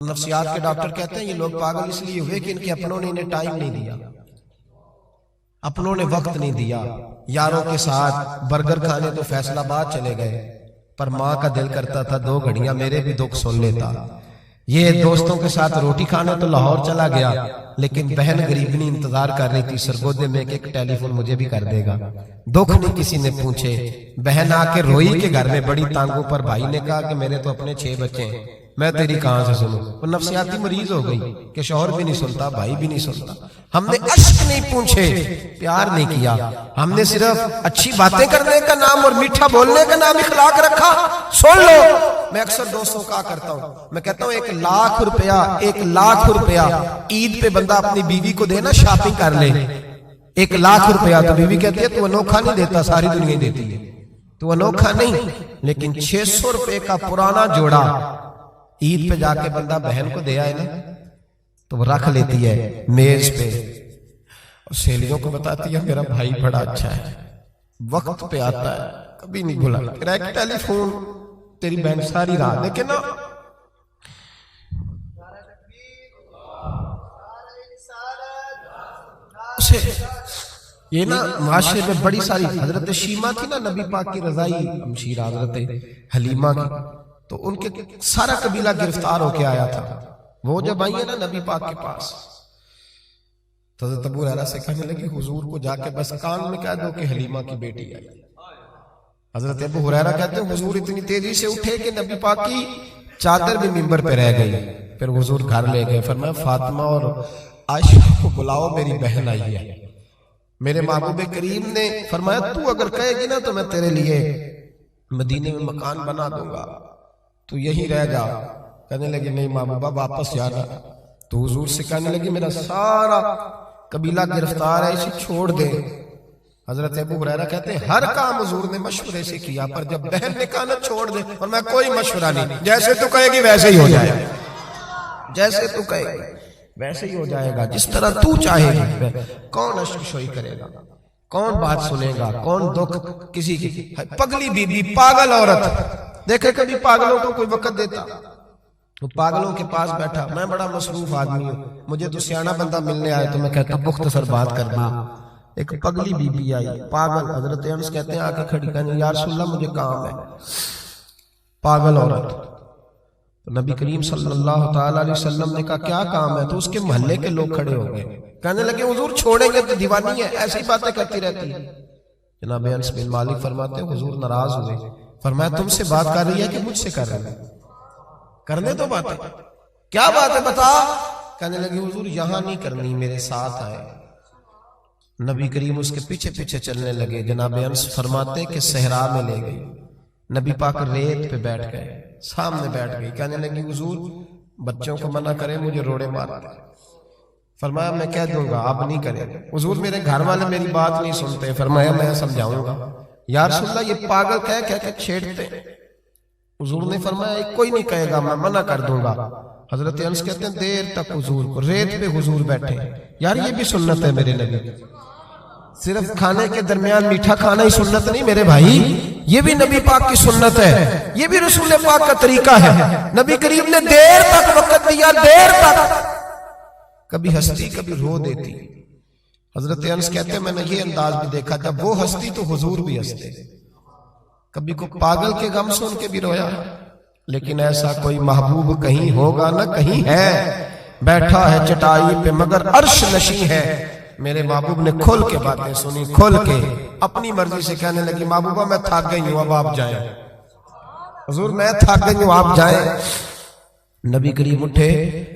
نفسیات کے ڈاکٹر کہتے ہیں یہ لوگ پاگل اس لیے ہوئے کہ ان کے اپنوں نے انہیں ٹائم نہیں دیا، اپنوں نے وقت نہیں دیا۔ یاروں کے ساتھ برگر کھانے تو فیصل آباد چلے گئے، پر ماں کا دل کرتا تھا 2 گھڑیاں میرے بھی دکھ سن لیتا۔ یہ دوستوں کے ساتھ روٹی کھانے تو لاہور چلا گیا، لیکن بہن غریبنی انتظار کر رہی تھی سرگودے میں کہ ایک ٹیلی فون مجھے بھی کر دے گا۔ دکھ نہیں کسی نے پوچھے، بہن آ کے روئی کہ گھر میں بڑی تانگوں پر۔ بھائی نے کہا کہ میرے تو اپنے 6 بچے ہیں، میں تیری کہاں سے سنوں؟ وہ نفسیاتی مریض ہو گئی کہ شوہر بھی نہیں سنتا، بھائی بھی نہیں سنتا۔ ہم نے عشق نہیں پوچھے، پیار نہیں کیا، ہم نے صرف اچھی باتیں کرنے کا نام اور میٹھا بولنے کا نام اخلاق رکھا۔ سن لو، میں اکثر دوستوں کا کرتا ہوں، میں کہتا ہوں 1 لاکھ روپیہ 1 لاکھ روپیہ عید پہ بندہ اپنی بیوی کو دینا، شاپنگ کر لے۔ 1 لاکھ روپیہ تو بیوی کہتی ہے تو انوکھا نہیں دیتا، ساری دنیا دیتی ہے، تو انوکھا نہیں، لیکن 600 روپے کا پرانا جوڑا عید پہ جا کے بندہ بہن کو دیا ہے نا، تو وہ رکھ لیتی ہے میز پہ اور سہیلیوں کو بتاتی ہے میرا بھائی بڑا اچھا ہے، وقت پہ آتا ہے، کبھی نہیں بھولا۔ تیرا ایک ٹیلی فون تیری بہن ساری رات لیکن نا یہ نا معاشرے میں بڑی ساری، حضرت شیمہ تھی نا نبی پاک کی رضائی ہمشیرہ، حضرت حلیمہ کی، تو ان کے سارا قبیلہ گرفتار ہو کے آیا تھا۔ وہ جب آئی ہے نا نبی پاک کے پاس تو حضرت ابو ہریرہ سے کہنے لگی حضور کو جا کے بس کان میں کہہ دو کہ حلیمہ کی بیٹی آئی۔ حضرت ابو ہریرہ کہتے ہیں حضور اتنی تیزی سے اٹھے کہ نبی پاک کی چادر بھی منبر پہ رہ گئی۔ پھر حضور گھر لے گئے، فرمایا فاطمہ اور عائشہ کو بلاؤ، میری بہن آئی ہے۔ میرے محبوب کریم نے فرمایا تو اگر کہے گی نا تو میں تیرے لیے مدینے میں مکان بنا دوں گا، تو یہی رہ جا۔ کہنے لگے نہیں محبوبہ واپس جانا۔ تو حضور سے کہنے لگے میرا سارا قبیلہ گرفتار ہے، اسے چھوڑ دے۔ حضرت ابو ہریرہ کہتے ہیں ہر کام حضور نے مشورے سے کیا، پر جب بہن نے کہا نا چھوڑ دے، اور میں کوئی مشورہ نہیں، جیسے تو کہے گی ویسے ہی ہو جائے گا، جیسے تو کہے گی ویسے ہی ہو جائے گا، جس طرح تو چاہے گی۔ کون اشک شوئی کرے گا، کون بات سنے گا، کون دکھ کسی کی؟ پگلی بی بی، پاگل عورت، دیکھے کبھی پاگلوں کو کوئی وقت دیتا؟ وہ پاگلوں کے پاس بیٹھا، میں بڑا مصروف آدمی ہوں، مجھے تو سیاںا بندہ ملنے آئے تو میں کہتا مختصر بات کر دوں۔ ایک پگلی بی بی آئی، پاگل، حضرت انس کہتے ہیں آ کے کھڑی، کہنے یا رسول اللہ مجھے کام ہے۔ پاگل عورت، تو نبی کریم صلی اللہ تعالیٰ علیہ وسلم نے کہا کیا کام ہے؟ تو اس کے محلے کے لوگ کھڑے ہو گئے، کہنے لگے حضور چھوڑیں گے تو دیوانی ہے، ایسی باتیں کرتی رہتی ہے۔ جناب انس بن مالک فرماتے ہیں حضور ناراض ہوئے، فرمایا تم سے بات کر رہی ہے کہ مجھ سے کر رہی ہے؟ کرنے تو باتیں، کیا بات ہے بتا؟ کہنے لگے حضور یہاں نہیں کرنی، میرے ساتھ آئے۔ نبی کریم اس کے پیچھے پیچھے چلنے لگے۔ جناب انس فرماتے کہ صحرا میں لے گئی، نبی پاک ریت پہ بیٹھ گئے، سامنے بیٹھ گئی، کہنے لگی حضور بچوں کو منع کریں مجھے روڑے مارتے۔ فرمایا میں کہہ دوں گا، آپ نہیں کریں گے۔ حضور میرے گھر والے میری بات نہیں سنتے، فرمایا میں سمجھاؤں گا۔ یا رسول اللہ یہ پاگل کہہ کے چھیڑتے۔ حضور نے فرمایا کوئی نہیں کہے گا، میں منع کر دوں گا۔ حضرت انس کہتے ہیں دیر تک حضور کو ریت پہ حضور بیٹھے۔ یار یہ بھی سنت ہے میرے نبی، صرف کھانے کے درمیان میٹھا کھانا ہی سنت نہیں میرے بھائی، یہ بھی نبی پاک کی سنت ہے، یہ بھی رسول پاک کا طریقہ ہے۔ نبی کریم نے دیر تک وقت دیا، دیر تک، کبھی ہستی کبھی رو دیتی۔ حضرت انس کہتے ہیں میں نے یہ انداز بھی دیکھا، جب وہ ہستی تو حضور بھی ہستے، کبھی کو پاگل کے غم سن کے بھی رویا۔ لیکن ایسا کوئی محبوب کہیں ہوگا نہ کہیں ہے، بیٹھا ہے چٹائی پہ مگر عرش نشیں ہے۔ میرے محبوب نے کھل کے باتیں سنی، کھل کے اپنی مرضی سے کہنے لگی محبوبہ میں تھک گئی ہوں، اب آپ جائیں۔ حضور میں تھک گئی ہوں، آپ جائیں۔ نبی کریم اٹھے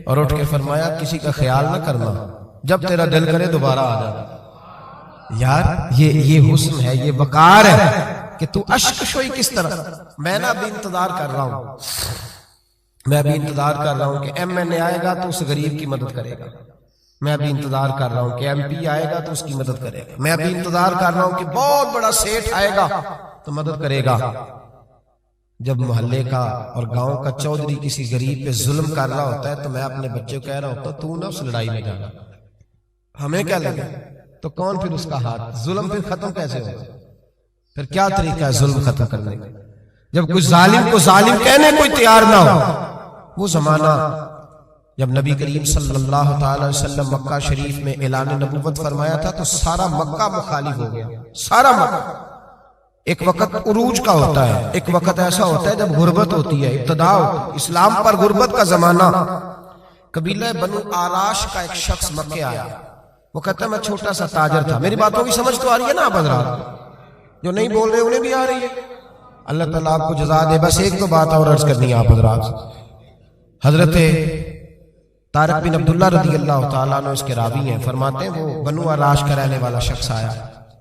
اور اٹھ کے فرمایا کسی کا خیال نہ کرنا، جب تیرا دل کرے دوبارہ آ جانا۔ یار یہ حسن ہے، یہ وقار ہے کہ تو اشک شوئی کس طرح۔ میں نہ بھی انتظار کر رہا ہوں، میں بھی انتظار کر رہا ہوں کہ ایم این اے آئے گا تو اس غریب کی مدد کرے گا، میں بھی انتظار کر رہا ہوں کہ ایم پی آئے گا تو اس کی مدد کرے گا، میں بھی انتظار کر رہا ہوں کہ بہت بڑا سیٹھ آئے گا تو مدد کرے گا۔ جب محلے کا اور گاؤں کا چودھری کسی غریب پہ ظلم کر رہا ہوتا ہے تو میں اپنے بچے کو کہہ رہا ہوتا تو نہ اس لڑائی میں جانا، ہمیں کیا لگے؟ تو کون پھر اس کا ہاتھ؟ ظلم پھر ختم کیسے ہوگا؟ پھر کیا طریقہ ہے ظلم ختم کرنے کا؟ جب کوئی ظالم کو ظالم کہنے کوئی تیار نہ ہو، وہ زمانہ جب نبی کریم صلی اللہ تعالی وسلم مکہ شریف میں اعلان نبوت فرمایا تھا تو سارا مکہ مخالف ہو گیا، سارا مکہ۔ ایک وقت عروج کا ہوتا ہے، ایک وقت ایسا ہوتا ہے جب غربت ہوتی ہے، ابتدا ہوتی ہے، اسلام پر غربت کا زمانہ۔ قبیلہ بنو آراش کا ایک شخص مکے آیا، وہ کہتا ہے میں چھوٹا سا تاجر تھا۔ میری باتوں کی سمجھ تو آ رہی ہے نا آپ حضرات؟ جو نہیں بول رہے انہیں بھی آ رہی ہے؟ اللہ تعالیٰ آپ کو جزا دے۔ بس ایک تو بات اور عرض کرنی ہے آپ حضرات۔ حضرت طارق بن عبداللہ رضی اللہ تعالیٰ عنہ اس کے راوی ہیں، فرماتے ہیں وہ بنو آراش کا رہنے والا شخص آیا،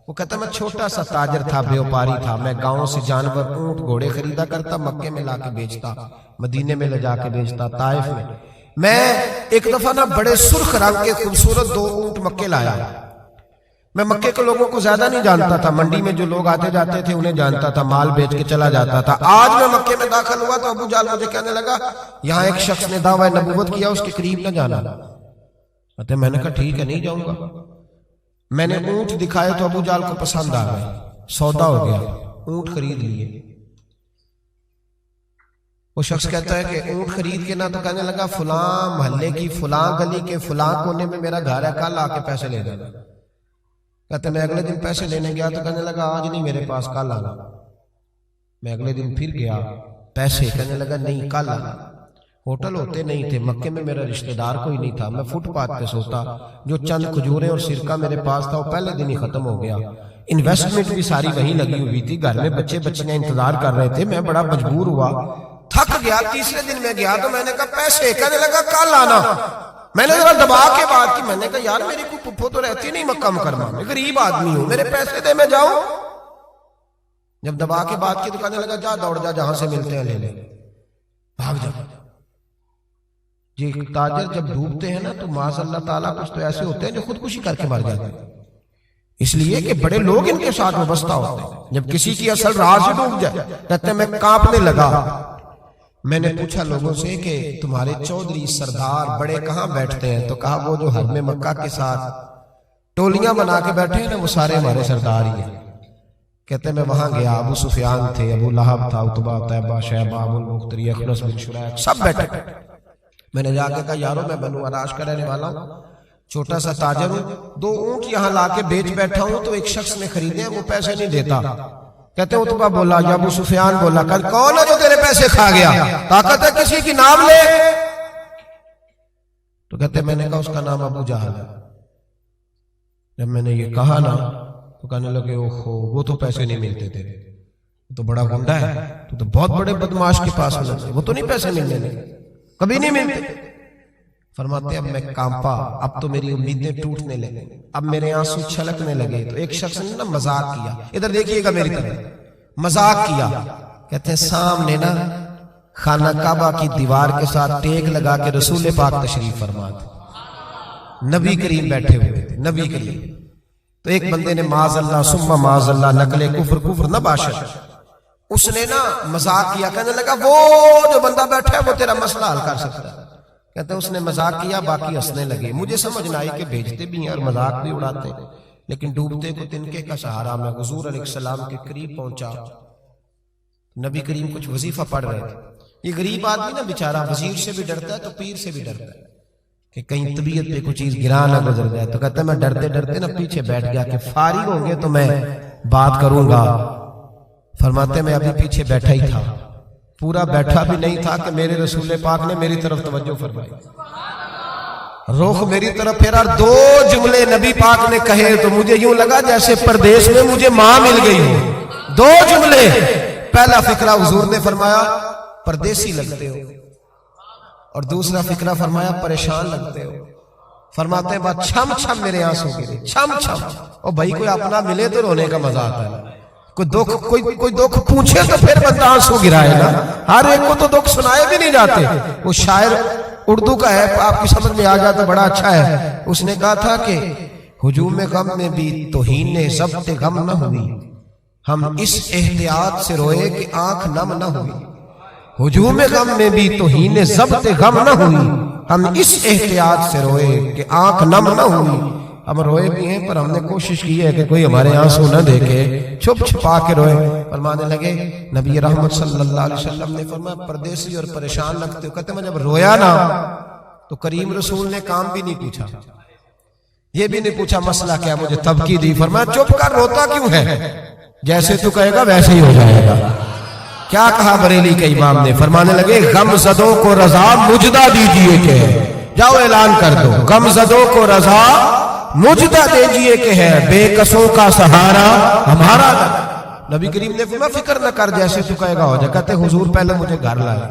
وہ کہتا ہے میں چھوٹا سا تاجر تھا، بیوپاری تھا، میں گاؤں سے جانور اونٹ گھوڑے خریدا کرتا، مکے میں لا کے بیچتا، مدینے میں لے جا کے بیچتا، طائف میں ایک دفعہ نا بڑے سرخ رنگ کے خوبصورت 2 اونٹ مکے لایا۔ میں مکے کے لوگوں کو زیادہ نہیں جانتا تھا، منڈی میں جو لوگ آتے جاتے تھے انہیں جانتا تھا، مال بیچ کے چلا جاتا تھا۔ آج میں مکے میں داخل ہوا تو ابو جہل مجھے کہنے لگا یہاں ایک شخص نے دعویٰ نبوت کیا، اس کے قریب نہ جانا۔ میں نے کہا ٹھیک ہے نہیں جاؤں گا۔ میں نے اونٹ دکھائے تو ابو جہل کو پسند آ گئے، سودا ہو گیا، اونٹ خرید لیے۔ وہ شخص کہتا ہے کہ اونٹ خرید کے نہ تو کہنے لگا فلاں محلے کی فلاں گلی کے فلاں کونے میں میرا گھر ہے، کل آ کے پیسے لے جانا۔ کہتے میں اگلے دن پیسے لینے گیا تو کہنے لگا آج نہیں میرے پاس، کل آنا۔ میں اگلے دن پھر گیا، پیسے، کہنے لگا نہیں کل آنا۔ ہوٹل ہوتے نہیں تھے، مکے میں میرا رشتہ دار کوئی نہیں تھا، میں فٹ پاتھ پہ سوتا، جو چند کھجوریں اور سرکہ میرے پاس تھا وہ پہلے دن ہی ختم ہو گیا۔ انویسٹمنٹ بھی ساری وہیں لگی ہوئی تھی، گھر میں بچے بچیاں انتظار کر رہے تھے، میں بڑا مجبور ہوا، تھک گیا۔ تیسرے دن میں گیا تو میں نے کہا پیسے، کہنے لگا کل آنا۔ میں نے ذرا دبا کے بات کی، میں نے کہا یار میری کوئی پھپھو تو رہتی نہیں مکہ مکرمہ میں، غریب آدمی ہوں، میرے پیسے دے میں جاؤں۔ جب دبا کے بات کی تو کہنے لگا جا دوڑ جا، جہاں سے ملتے ہیں لے لے، بھاگ جا۔ یہ تاجر جب ڈوبتے ہیں نا تو معاذ اللہ تعالیٰ کچھ تو ایسے ہوتے ہیں جو خودکشی کر کے مر جاتے ہیں، اس لیے کہ بڑے لوگ ان کے ساتھ وابستہ ہوتے ہیں۔ جب کسی کی اصل راز سے ڈوب جائے کہتے ہیں میں کانپنے لگا۔ میں نے پوچھا لوگوں سے کہ تمہارے چودھری سردار بڑے کہاں بیٹھتے ہیں؟ تو کہا وہ جو حرم مکہ کے ساتھ ٹولیاں بنا کے بیٹھے ہیں نا وہ سارے ہمارے سردار ہی ہیں۔ کہتے ہیں میں وہاں گیا، ابو سفیان تھے، ابو لہب تھا، عتبہ، طیبہ، شیبہ، ابو المختری، اخنس بن شریح، سب بیٹھے۔ میں نے جا کے کہا یارو میں بنو آراش کا رہنے والا ہوں، چھوٹا سا تاجر ہوں، 2 اونٹ یہاں لا کے بیچ بیٹھا ہوں تو ایک شخص نے خریدے ہیں، وہ پیسے نہیں دیتا۔ کہتے ہیں عتبہ بولا یا ابو سفیان بولا کون ہے جو تیرے پیسے کھا گیا؟ طاقت ہے کسی کی نام لے؟ تو کہتے ہیں میں نے کہا اس کا نام ابو جہل ہے۔ جب میں نے یہ کہا نا تو کہنے لگے اوہو وہ تو پیسے نہیں ملتے تیرے، تو بڑا گنڈا ہے، تو بہت بڑے بدماش کے پاس ہونا چاہیے، وہ تو نہیں پیسے ملنے لگے، کبھی نہیں ملتے۔ فرماتے اب میں کانپا، اب تو میری امیدیں ٹوٹنے لگے، اب میرے آنسو چھلکنے لگے۔ تو ایک شخص نے نا مذاق کیا، ادھر دیکھیے گا میری طرف، مذاق کیا۔ کہتے ہیں سامنے نا خانہ کعبہ کی دیوار کے ساتھ ٹیک لگا کے رسول پاک تشریف فرما تھے، نبی کریم بیٹھے ہوئے تھے، نبی کریم۔ تو ایک بندے نے معاذ اللہ ثم معاذ اللہ نقل کفر نہ باشد، اس نے نا مذاق کیا، کہنے لگا وہ جو بندہ بیٹھا ہے وہ تیرا مسئلہ حل کر سکتا ہے۔ کہتے ہیں اس نے مذاق کیا، باقی ہنسنے لگے۔ مجھے سمجھ نہ آئی کہ بھیجتے بھی ہیں اور مذاق بھی اڑاتے ہیں، لیکن ڈوبتے کو تنکے کا سہارا میں حضور علیہ السلام کے قریب پہنچا۔ نبی کریم کچھ وظیفہ پڑھ رہے تھے۔ یہ غریب آدمی نا بیچارہ وزیر سے بھی ڈرتا ہے تو پیر سے بھی ڈرتا ہے کہ کہیں طبیعت پہ کوئی چیز گرا نہ گزر جائے۔ تو کہتا ہے میں ڈرتے ڈرتے نا پیچھے بیٹھ گیا کہ فارغ ہوں گے تو میں بات کروں گا۔ فرماتے میں ابھی پیچھے بیٹھا ہی تھا، پورا بیٹھا بھی نہیں تھا کہ میرے رسول پاک نے میری طرف توجہ فرمائی، رخ میری طرف پھیرا، 2 جملے نبی پاک نے کہے تو مجھے یوں لگا جیسے پردیس میں مجھے ماں مل گئی ہو۔ 2 جملے، پہلا فقرہ حضور نے فرمایا پردیسی لگتے ہو، اور دوسرا فقرہ فرمایا پریشان لگتے ہو۔ فرماتے ہیں بات چھم چھم میرے آنسو گرے، چھم چھم۔ اور بھائی کوئی اپنا ملے تو رونے کا مزہ آتا ہے، کوئی دکھ پوچھے تو پھر بندہ آنسو گرائے نا، ہر ایک کو تو دکھ سنائے بھی نہیں جاتے۔ وہ شاعر اردو کا ہے، آپ کی سمجھ میں آ جاتا بڑا اچھا ہے۔ اس نے کہا تھا کہ ہجوم غم میں بھی توہین ضبط غم نہ ہوئی، ہم اس احتیاط سے روئے کہ آنکھ نم نہ ہوئی۔ ہجوم غم میں بھی توہین ضبط غم نہ ہوئی، ہم اس احتیاط سے روئے کہ آنکھ نم نہ ہوئی۔ ہم روئے بھی ہیں پر ہم نے کوشش کی ہے کہ کوئی ہمارے آنسو نہ دیکھے، چھپ چھپا کے روئے۔ فرمانے لگے نبی رحمت صلی اللہ علیہ وسلم نے فرمایا پردیسی اور پریشان لگتے ہو۔ کہتے میں جب رویا نا تو کریم رسول نے کام بھی نہیں پوچھا، یہ بھی نہیں پوچھا مسئلہ کیا، مجھے تبکی دی، فرمایا چپ کر، روتا کیوں ہے، جیسے تو کہے گا ویسے ہی ہو جائے گا۔ کیا کہا بریلی کے امام نے؟ فرمانے لگے غم زدوں کو رضا مجدہ دیجئے کہ جاؤ اعلان کر دو، غم زدوں کو رضا مجدہ دیجئے کہ ہے بے کسوں کا سہارا ہمارا۔ نبی کریم نے فرمایا فکر نہ کر، جیسے تو کہے گا ہو جائے۔ کہتے حضور پہلے مجھے گھر لایا،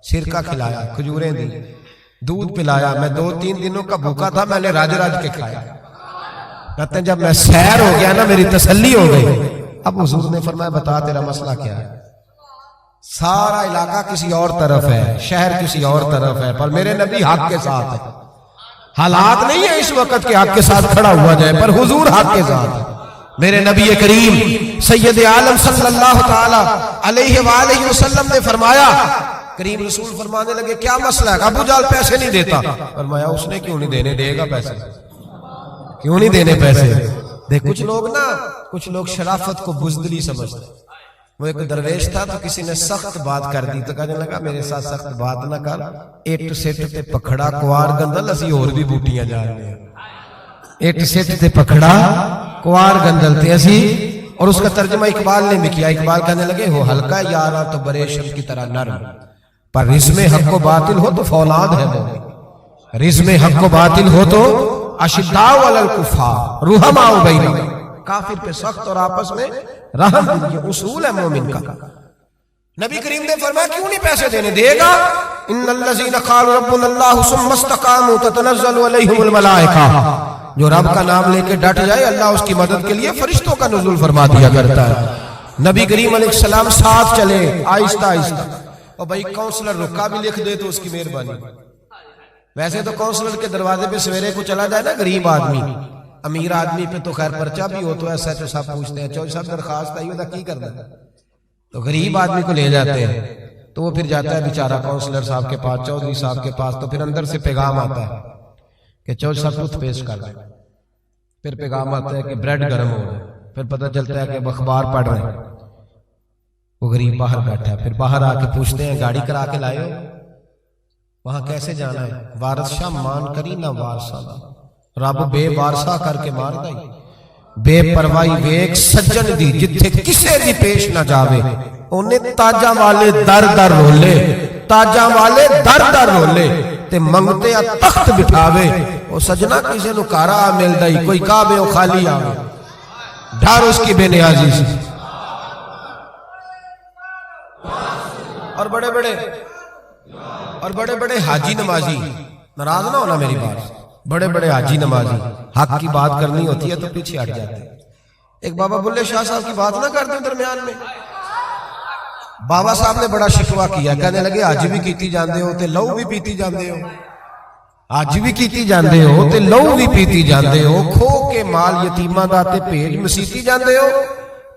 سرکہ کھلایا، کھجوریں دی، دودھ پلایا، میں 2-3 دنوں کا بھوکا تھا، میں نے راج کے کھایا۔ کہتے ہیں جب میں سیر ہو گیا نا، میری تسلی ہو گئی۔ اب حضور نے فرمایا بتا تیرا مسئلہ کیا ہے؟ سارا علاقہ کسی اور طرف ہے، شہر کسی اور طرف ہے، پر میرے نبی حق کے ساتھ ہے۔ حالات نہیں ہے اس وقت کے حق کے ساتھ کھڑا ہوا جائے، پر حضور حق کے ساتھ ہے۔ میرے نبی کریم سید عالم صلی اللہ تعالی علیہ وآلہ وسلم نے فرمایا، کریم رسول فرمانے لگے کیا مسئلہ ہے؟ ابو جہل پیسے نہیں دیتا۔ فرمایا اس نے کیوں نہیں دینے، دے گا پیسے، کیوں نہیں دینے پیسے؟ دیکھ کچھ لوگ شرافت کو بزدلی سمجھتے ہیں۔ وہ ایک درویش تھا تو کسی نے سخت بات کر دی تو کہنے لگا میرے ساتھ سخت بات نہ کر، ایٹ سیٹ تے پکھڑا کوار گندل، اسی اور بھی بوٹیاں جا رہے ہیں۔ ایٹ سیٹ تے پکھڑا کوار گندل تے اسی، اور اس کا ترجمہ اقبال نے بھی کیا۔ اقبال کہنے لگے ہو ہلکا یارا تو بریشم کی طرح نرم، پر رزم حق و باطل ہو تو فولاد ہے وہ، رزم حق و باطل ہو تو اشداء علی الکفار رحماء بینہم، کافر پہ سخت اور آپس میں رحم، یہ اصول ہے مومن کا۔ نبی کریم نے فرمایا کیوں نہیں پیسے دینے، دے گا۔ ان الذین قالوا ربنا اللہ ثم استقاموا تتنزل علیہم الملائکہ، جو رب کا نام لے کے ڈٹ جائے اللہ اس کی مدد کے لیے فرشتوں کا نزول فرما دیا کرتا ہے۔ نبی کریم علیہ السلام ساتھ چلے آہستہ آہستہ، اور بھائی کونسلر رکا بھی لکھ دے تو اس کی مہربانی۔ ویسے تو کونسلر کے دروازے پہ سویرے کو چلا جائے نا غریب آدمی، امیر آدمی پہ تو خیر پرچہ بھی ہو تو ایسا تو صاحب پوچھتے ہیں چوہدری صاحب درخواست آئی ہوتا کی کرنا ہے، تو غریب آدمی کو لے جاتے ہیں تو وہ پھر جاتا ہے بیچارہ کونسلر صاحب کے پاس، چوہدری صاحب کے پاس، تو پھر اندر سے پیغام آتا ہے کہ چوہدری صاحب ٹوتھ پیسٹ کر دیں، پھر پیغام آتا ہے کہ بریڈ گرم ہو رہا ہے، پھر پتہ چلتا ہے کہ وہ اخبار پڑھ رہے ہیں۔ وہ غریب باہر بیٹھا ہے، پھر باہر آ کے پوچھتے ہیں گاڑی کرا کے لائے ہو؟ وہاں کیسے جانا ہے؟ وارث شاہ مان کری نہ وارثہ، رب بے وارثہ کر کے مار دائی، بے پروائی ویک سجن دی جتھے کسے دی پیش نہ جاوے، انہیں تاجاں والے در در رولے، تاجاں والے در در رولے تے منگتے آ تخت بٹھاوے، وہ سجنہ کسے نو کارا مل دائی، کوئی کعبے او خالی آوے، ڈھار اس کی بے نیازی سے۔ اور بڑے بڑے حاجی نمازی، ناراض نہ ہونا میری بات، بڑے بڑے حاجی نمازی حق کی بات کرنی ہوتی ہے تو پیچھے ہٹ جاتے ہیں۔ ایک بابا بلے شاہ صاحب کی بات نہ کرتے ہیں درمیان میں، بابا صاحب نے بڑا شکوہ کیا، کہنے لگے حج بھی کیتی جاندے ہو تے لو بھی پیتی جاندے ہو، حج بھی کیتی جاندے ہو تے لو بھی پیتی جاندے ہو، کھو کے مال یتیماں دا تے بھیج مسیتی جاندے ہو،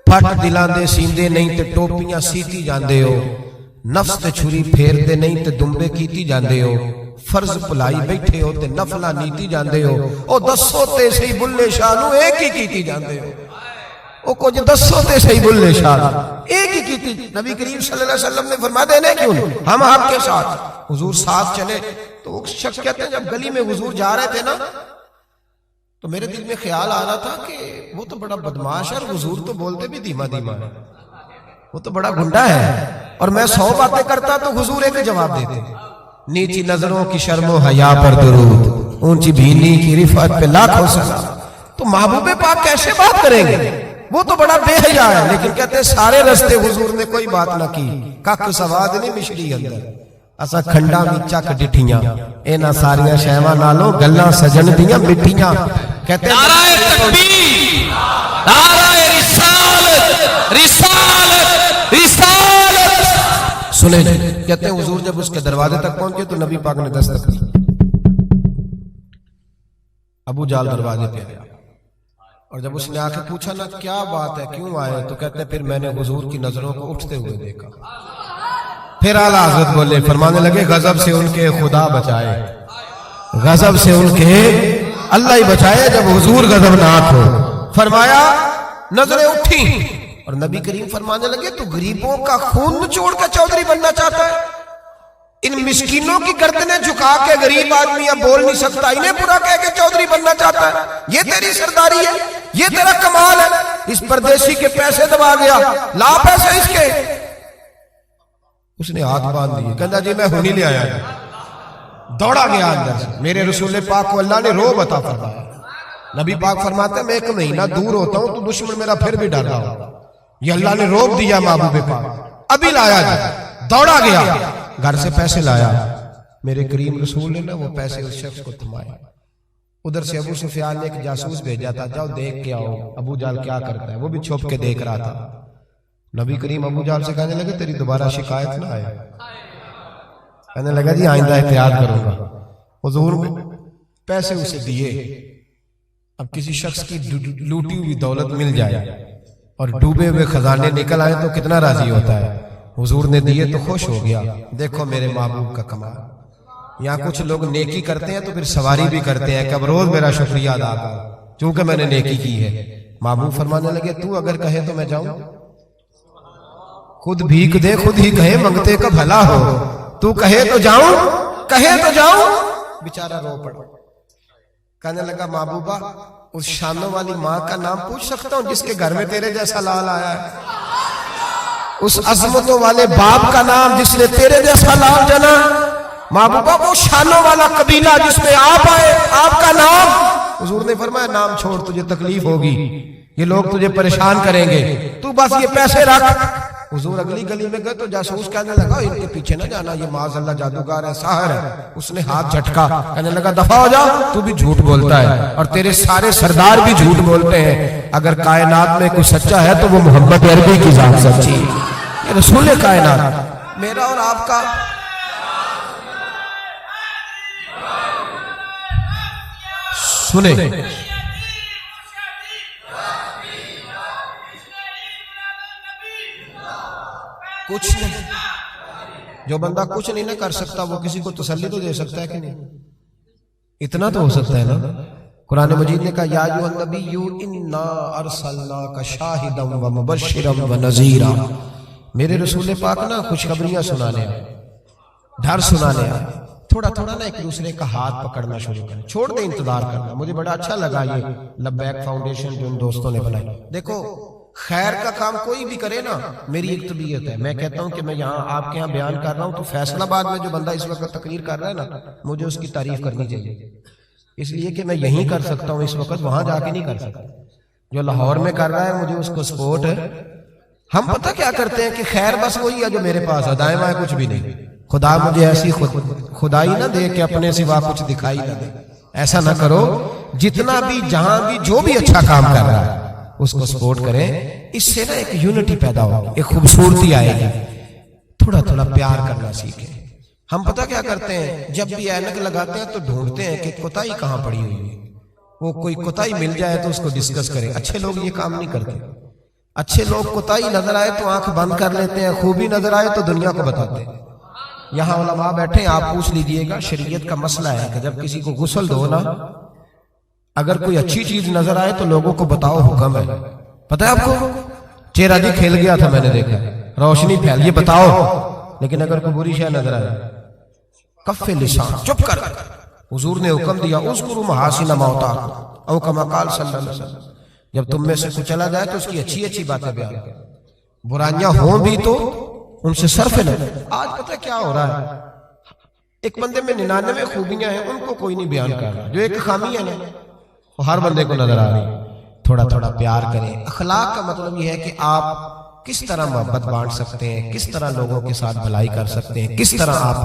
پھٹ دلاں دے سیندے نہیں تے ٹوپیاں سیتی جاندے ہو، نفس تے چھری پھیر دے نہیں تے دمبے کیتی جاندے ہو، فرض پلائی بیٹھے ہو تے نفلہ نیتی جاندے ہو، او دسو تے صحیح بلے شاہ نو ایک ہی کیتی جاندے ہو، او کچھ دسو تے صحیح بلے شاہ نو ایک ہی کیتی۔ نبی کریم صلی اللہ علیہ وسلم نے فرما دینے کیوں نہیں، ہم حق کے ساتھ۔ حضور ساتھ چلے تو وہ شخص کہتے ہیں جب گلی میں حضور جا رہے تھے نا تو میرے دل میں خیال آ رہا تھا کہ وہ تو بڑا بدماش ہے اور حضور تو بولتے بھی دھیما دھیما ہے، وہ تو بڑا گنڈا ہے، اور میں 100 باتیں کرتا تو حضور ایک جواب دیتے، نیچی نظروں کی شرم و حیا پر درود، اونچی بینی کی رفعت پہ لاکھوں سلام۔ تو محبوب پاک کیسے بات کریں گے، وہ تو بڑا بے حیا ہے، لیکن کہتے ہیں سارے رستے حضور نے کوئی بات نہ کی، کک سواد نہیں مشری اندر، اسا کھنڈا بھی چک ڈٹھیاں، اینا ساریاں شہواں نالوں گلاں سجن دیاں مٹھیاں۔ کہتے ہیں نعرہ تکبیر، نعرہ رسالت، رسالت، رسالت۔ سنیں کہتے ہیں حضور جب اس کے دروازے تک پہنچے تو نبی پاک نے دستک دی، ابو جال دروازے پہ آیا، اور جب اس نے آ کے پوچھا نا کیا بات ہے کیوں آئے، تو کہتے ہیں پھر میں نے حضور کی نظروں کو اٹھتے ہوئے دیکھا۔ پھر اعلیٰ حضرت بولے، فرمانے لگے غضب سے ان کے خدا بچائے، غضب سے ان کے اللہ ہی بچائے جب حضور غضبناک ہو۔ فرمایا نظریں اٹھی، اور نبی کریم فرمانے لگے تو غریبوں کا خون نچوڑ کے چودھری بننا چاہتا ہے؟ ان مسکینوں کی گردنیں جھکا کے غریب آدمی اب بول نہیں سکتا، انہیں برا کہہ کے چودھری بننا چاہتا ہے، یہ تیری سرداری ہے، یہ تیرا کمال ہے۔ اس پردیسی کے پیسے دبا گیا، لا پیسے اس کے، اس نے ہاتھ باندھ دیے، کہتا جی میں ہونی لے آیا، دوڑا گیا اندر سے۔ میرے رسول پاک کو اللہ نے روب عطا فرمایا۔ نبی پاک فرماتے ہیں میں ایک مہینہ دور ہوتا ہوں تو دشمن میرا پھر بھی ڈر رہا ہو، یہ اللہ نے روب دیا محبوب پاک، ابھی لایا جائے، دوڑا گیا، گھر سے پیسے لایا، میرے کریم رسول نے نا وہ پیسے اس شخص کو تھمائے۔ ادھر سے ابو سفیان نے ایک جاسوس بھیجا تھا، جاؤ دیکھ کے آؤ ابو جہل کیا کرتا ہے، وہ بھی چھپ کے دیکھ رہا تھا۔ نبی کریم ابو جہل سے کہنے لگے تیری دوبارہ شکایت نہ آئے، کہنے لگا جی آئندہ احتیاط کروں گا۔ حضور پیسے اسے دیے، اب کسی شخص کی لوٹی ہوئی دولت مل جائے اور ڈوبے ہوئے خزانے نکل آئے تو کتنا راضی ہوتا ہے۔ حضور نے دیے تو خوش ہو گیا، دیکھو میرے محبوب کا کمال۔ یہاں کچھ لوگ نیکی کرتے ہیں تو پھر سواری بھی کرتے ہیں کہ اب روز میرا شکریہ ادا کر چونکہ میں نے نیکی کی ہے۔ محبوب فرمانے لگے تو اگر کہے تو میں جاؤں، خود بھیک دے خود ہی کہے منگتے کا بھلا ہو، تو کہے تو جاؤں، کہے تو جاؤں۔ بیچارہ رو پڑا، کہنے لگا محبوبہ اس شانوں والی ماں کا نام پوچھ سکتا ہوں جس کے گھر میں تیرے جیسا لال آیا ہے، اس عظمتوں والے باپ کا نام جس نے تیرے جیسا لال جنا، محبوبہ وہ شانوں والا قبیلہ جس میں آپ آئے، آپ کا نام۔ حضور نے فرمایا نام چھوڑ، تجھے تکلیف ہوگی، یہ لوگ تجھے پریشان کریں گے، تو بس یہ پیسے رکھ۔ حضور اگلی گلی میں گئے تو جاسوس کہنے لگا ان کے پیچھے نہ جانا، یہ معاذ اللہ جادوگر ہے، ساحر ہے۔ اس نے ہاتھ جھٹکا، کہنے لگا دفع ہو جا، تو بھی جھوٹ بولتا ہے اور تیرے سارے سردار بھی جھوٹ بولتے ہیں، اگر کائنات میں کوئی سچا ہے تو وہ محمد عربی کی ذات سچی ہے، یہ رسول کائنات۔ میرا اور آپ کا سنیں، کچھ نہیں، جو بندہ کچھ نہیں نہ کر سکتا وہ کسی کو تسلی تو دے سکتا ہے کہ نہیں؟ اتنا تو ہو سکتا ہے نا۔ قرآن مجید نے کہا یا ایھا النبی انا ارسلناک شاہدا ومبشرا ونذیرا، میرے رسول پاک نا خوشخبریاں سنانے آئے، ڈر سنانے آئے۔ تھوڑا تھوڑا نا ایک دوسرے کا ہاتھ پکڑنا شروع کریں، چھوڑ دیں انتظار کرنا۔ مجھے بڑا اچھا لگا یہ لبیک فاؤنڈیشن جو ان دوستوں نے بنائی۔ دیکھو خیر کا کام کوئی بھی کرے نا، میری ایک طبیعت ہے، میں کہتا ہوں کہ میں یہاں آپ کے یہاں بیان کر رہا ہوں تو فیصلہ آباد میں جو بندہ اس وقت تقریر کر رہا ہے نا، مجھے اس کی تعریف کرنی چاہیے، اس لیے کہ میں یہیں کر سکتا ہوں اس وقت، وہاں جا کے نہیں کر سکتا۔ جو لاہور میں کر رہا ہے مجھے اس کو سپورٹ ہے۔ ہم پتہ کیا کرتے ہیں کہ خیر بس وہی ہے جو میرے پاس ہے، دائیں بائیں کچھ بھی نہیں۔ خدا مجھے ایسی خدائی نہ دے کہ اپنے سوا کچھ دکھائی نہ دے، ایسا نہ کرو۔ جتنا بھی جہاں بھی جو بھی اچھا کام کر رہا ہے اس کو سپورٹ کریں، اس سے نا ایک یونٹی پیدا ہوگی، ایک خوبصورتی آئے گی۔ تھوڑا تھوڑا پیار کرنا سیکھیں۔ ہم پتہ کیا کرتے ہیں، جب بھی اینک لگاتے ہیں تو ڈھونڈتے ہیں کہ کوتاہی کہاں پڑی ہوئی ہے، وہ کوئی کوتاہی مل جائے تو اس کو ڈسکس کریں۔ اچھے لوگ یہ کام نہیں کرتے، اچھے لوگ کوتاہی نظر آئے تو آنکھ بند کر لیتے ہیں، خوبی نظر آئے تو دنیا کو بتاتے ہیں۔ یہاں علماء بیٹھے ہیں، آپ پوچھ لیجئے گا، شریعت کا مسئلہ ہے کہ جب کسی کو غسل دو نا، اگر کوئی اچھی چیز نظر آئے تو لوگوں کو بتاؤ، حکم ہے۔ پتہ ہے آپ کو، چہرہ جی کھل گیا تھا، میں نے دیکھا روشنی پھیل، یہ بتاؤ۔ لیکن اگر کوئی بری شے نظر آئے، کف لسان، چپ کر۔ حضور نے حکم دیا اذکروا محاسن موتاکم، او کما قال صلی اللہ علیہ وسلم، جب تم میں سے کوئی چلا جائے تو اس کی اچھی اچھی باتیں بیان کرو، برائیاں ہوں بھی تو ان سے صرف نہ۔ آج پتہ کیا ہو رہا ہے، ایک بندے میں 99 خوبیاں ہیں، ان کو کوئی نہیں بیان کر رہا، جو ایک خامی ہے نا وہ ہر بندے کو نظر آ رہی ہے۔ تھوڑا تھوڑا پیار کریں۔ اخلاق کا مطلب یہ ہے کہ آپ کس طرح محبت بانٹ سکتے ہیں، کس طرح لوگوں کے ساتھ بھلائی کر سکتے ہیں، کس طرح آپ